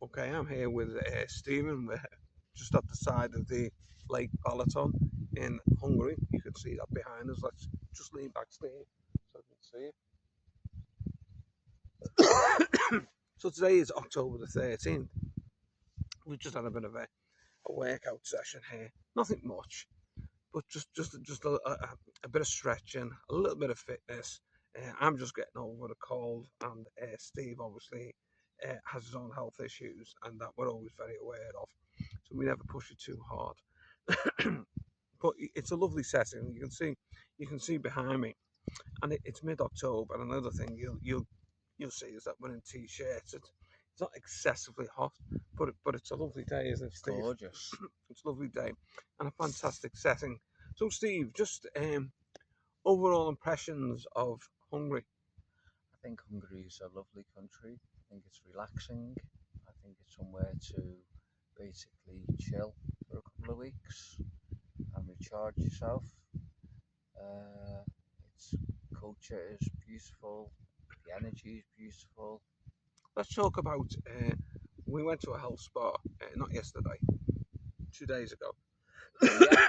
Okay, I'm here with Stephen. We're just at the side of the Lake Balaton in Hungary. You can see that behind us. Let's just lean back, Steve, so I can see it. So today is October the 13th. We've just had a bit of a workout session here. Nothing much, but just a bit of stretching, a little bit of fitness. I'm just getting over the cold, and Steve obviously has his own health issues, and that we're always very aware of. So we never push it too hard. But it's a lovely setting. You can see behind me, and it's mid-October. And another thing you'll see is that we're in t-shirts. It's not excessively hot, but it's a lovely day, isn't it, Steve? Gorgeous. It's a lovely day and a fantastic setting. So, Steve, just overall impressions of Hungary. I think Hungary is a lovely country. I think it's relaxing. I think it's somewhere to basically chill for a couple of weeks and recharge yourself. Its culture is beautiful. The energy is beautiful. Let's talk about. We went to a health spa not yesterday, 2 days ago, Yeah,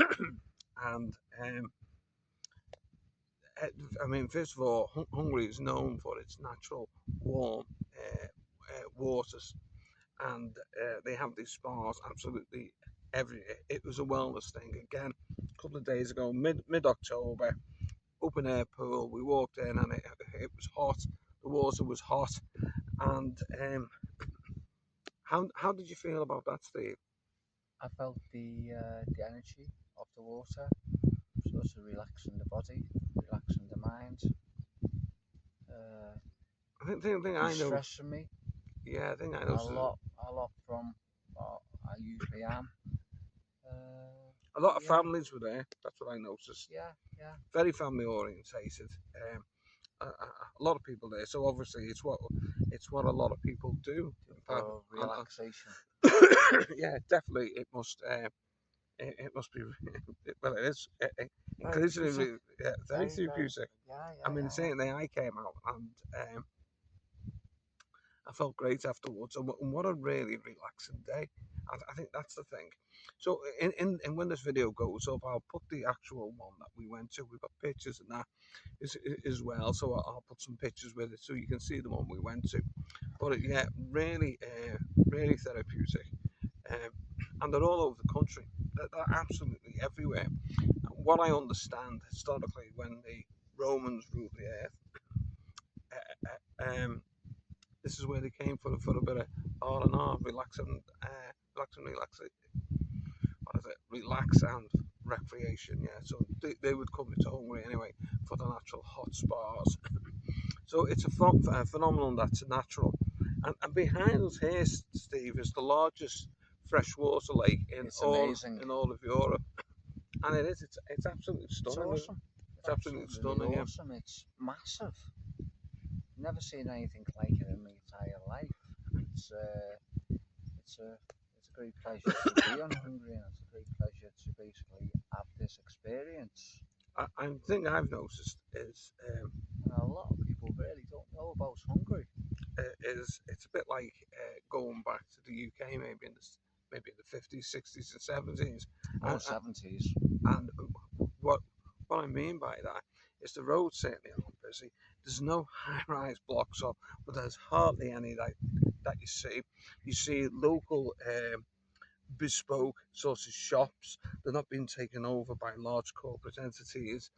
and I mean, first of all, Hungary is known for its natural warm waters, and they have these spas absolutely everywhere. It was a wellness thing again. A couple of days ago, mid October, open air pool. We walked in, and it was hot. The water was hot, and how did you feel about that, Steve? I felt the energy of the water, sort of relaxing the body, relaxing the mind, uh, I think I know. de-stressing me Yeah, I think I a know. lot, a lot from what I usually am. Uh, A lot of yeah, families were there. That's what I noticed. yeah, yeah. Very family orientated. A lot of people there. So obviously, it's what a lot of people do. For relaxation. Yeah, definitely. It must be. Well, it is Very music. increasingly. Yeah, very Very, very. therapeutic. Yeah, I yeah, mean, yeah, certainly I came out and I felt great afterwards. And what a really relaxing day. I think that's the thing. So, in when this video goes up, I'll put the actual one that we went to. We've got pictures and that as well. So I'll put some pictures with it so you can see the one we went to. But yeah, really, really therapeutic. Um, and they're all over the country. They're absolutely everywhere. And what I understand historically, when the Romans ruled the earth, uh, this is where they came for a bit of R&R, what is it? Relax and recreation. Yeah, so they would come into Hungary anyway for the natural hot spas. So it's a phenomenon that's natural. And behind us here, Steve, is the largest freshwater lake It's amazing. in all of Europe, and it is. It's absolutely It's stunning. awesome. It's absolutely Absolutely stunning. Yeah. awesome. It's massive. Never seen anything like it in my entire life. It's it's a it's a great pleasure to be on Hungary, and it's a great pleasure to basically have this experience. I thing I've noticed And a lot of people really don't know about Hungary. is it's a bit like going back to the UK maybe in the 50s, 60s, and 70s, Oh, and, 70s. and what what I mean by that is the roads certainly aren't busy. There's no high-rise blocks up, but there's hardly any that you see. You see local bespoke sort of shops. They're not being taken over by large corporate entities.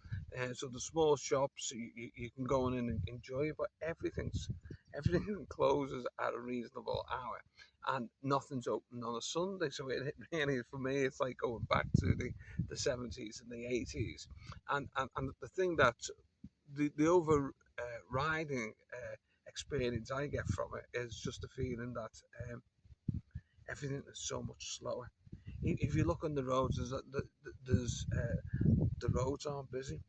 So the small shops you can go in and enjoy, but everything closes at a reasonable hour, and nothing's open on a Sunday. So it really, for me, it's like going back to the 70s and the 80s, and the thing that the overriding experience I get from it is just the feeling that everything is so much slower. If you look on the roads, the roads aren't busy.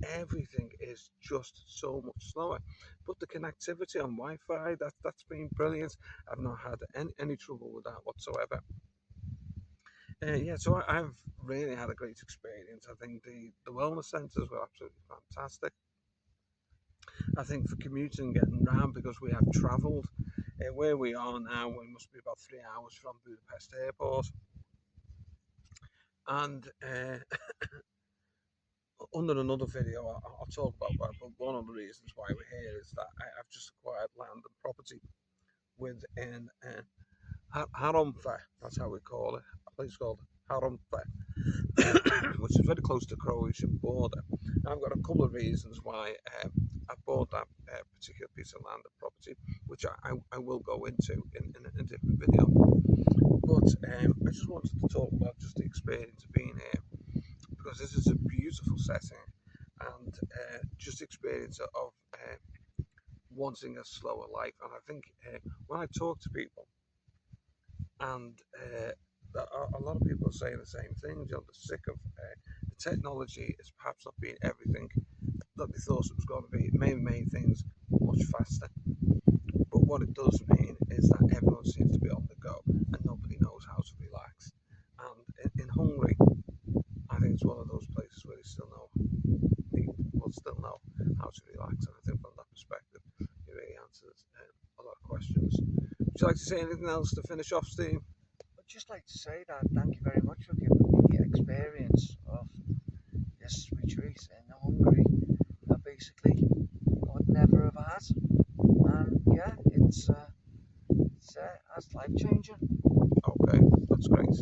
Everything is just so much slower. But the connectivity on Wi-Fi, that's been brilliant. I've not had any trouble with that whatsoever. Yeah, so I've really had a great experience. I think the wellness centres were absolutely fantastic. I think for commuting and getting around, because we have travelled, Where we are now, we must be about 3 hours from Budapest airport. And under another video, I'll talk about that. But one of the reasons why we're here is that I've just acquired land and property within Haromfe, that's how we call it, a place called Haromfe, which is very close to the Croatian border. And I've got a couple of reasons why I bought that particular piece of land and property, which I will go into in a different video. But I just wanted to talk about just the experience of being here, because this is a beautiful setting, and just the experience of wanting a slower life. And I think when I talk to people, and a lot of people are saying the same thing. They're sick of the technology is perhaps not being everything that they thought it was going to be. It may have made things much faster, but what it does mean is that everyone seems to be on the go and nobody knows how to relax. And in Hungary, I think it's one of those places where they still know how to relax. And I think from that perspective, it really answers a lot of questions. Would you like to say anything else to finish off, Steve? I'd just like to say that thank you very much for giving me the experience of this retreat in Hungary that basically I would never have had. And yeah, it's life changing. Okay, that's great.